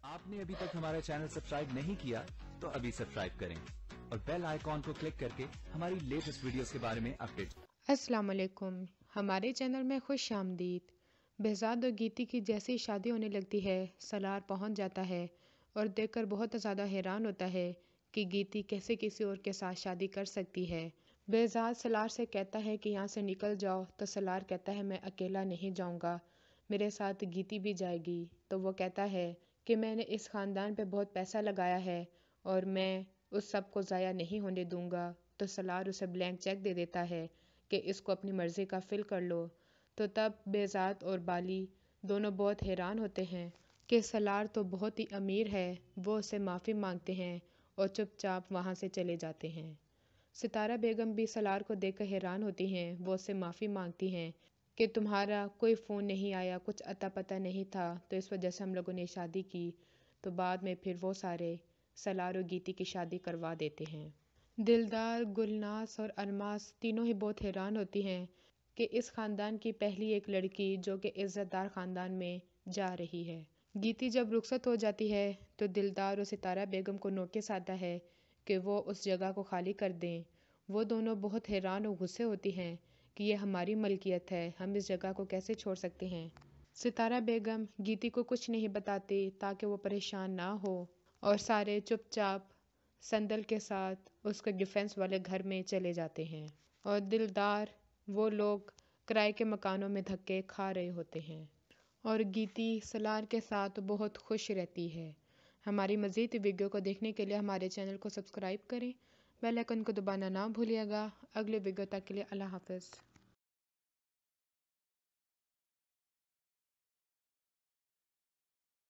आपने अभी तक हमारा चैनल सब्सक्राइब नहीं किया तो अभी सब्सक्राइब करें और बेल आइकॉन को क्लिक करके हमारी लेटेस्ट वीडियोस के बारे में अपडेट। अस्सलाम वालेकुम, हमारे चैनल में खुश आमदीद। behzad और गीती की जैसी शादी होने लगती है, सलार पहुंच जाता है और देखकर बहुत ज़्यादा हैरान होता है कि गीती कैसे किसी और के साथ शादी कर सकती है। behzad सलार से कहता है कि यहाँ से निकल जाओ, तो सलार कहता है मैं अकेला नहीं जाऊँगा, मेरे साथ गीती भी जाएगी। तो वो कहता है कि मैंने इस ख़ानदान पे बहुत पैसा लगाया है और मैं उस सब को ज़ाया नहीं होने दूँगा। तो सलार उसे ब्लैंक चेक दे देता है कि इसको अपनी मर्ज़ी का फिल कर लो। तो तब behzad और बाली दोनों बहुत हैरान होते हैं कि सलार तो बहुत ही अमीर है। वो उससे माफ़ी मांगते हैं और चुपचाप वहाँ से चले जाते हैं। सितारा बेगम भी सलार को देखकर हैरान होती हैं। वो उससे माफ़ी मांगती हैं कि तुम्हारा कोई फ़ोन नहीं आया, कुछ अता पता नहीं था, तो इस वजह से हम लोगों ने शादी की। तो बाद में फिर वो सारे सलार और गीती की शादी करवा देते हैं। दिलदार, गुलनास और अलमास तीनों ही बहुत हैरान होती हैं कि इस ख़ानदान की पहली एक लड़की जो कि इज़्ज़तदार ख़ानदान में जा रही है। गीती जब रुखसत हो जाती है तो दिलदार और सितारा बेगम को नोटिस आता है कि वो उस जगह को खाली कर दें। वो दोनों बहुत हैरान और गुस्से होती हैं कि ये हमारी मलकियत है, हम इस जगह को कैसे छोड़ सकते हैं। सितारा बेगम गीती को कुछ नहीं बताती ताकि वो परेशान ना हो और सारे चुपचाप संदल के साथ उसके डिफेंस वाले घर में चले जाते हैं और दिलदार वो लोग किराए के मकानों में धक्के खा रहे होते हैं और गीती सलार के साथ बहुत खुश रहती है। हमारी मज़ीद वीडियो को देखने के लिए हमारे चैनल को सब्सक्राइब करें, बेल आइकन को दबाना ना भूलिएगा। अगले वीडियो तक के लिए अल्लाह हाफ़िज़।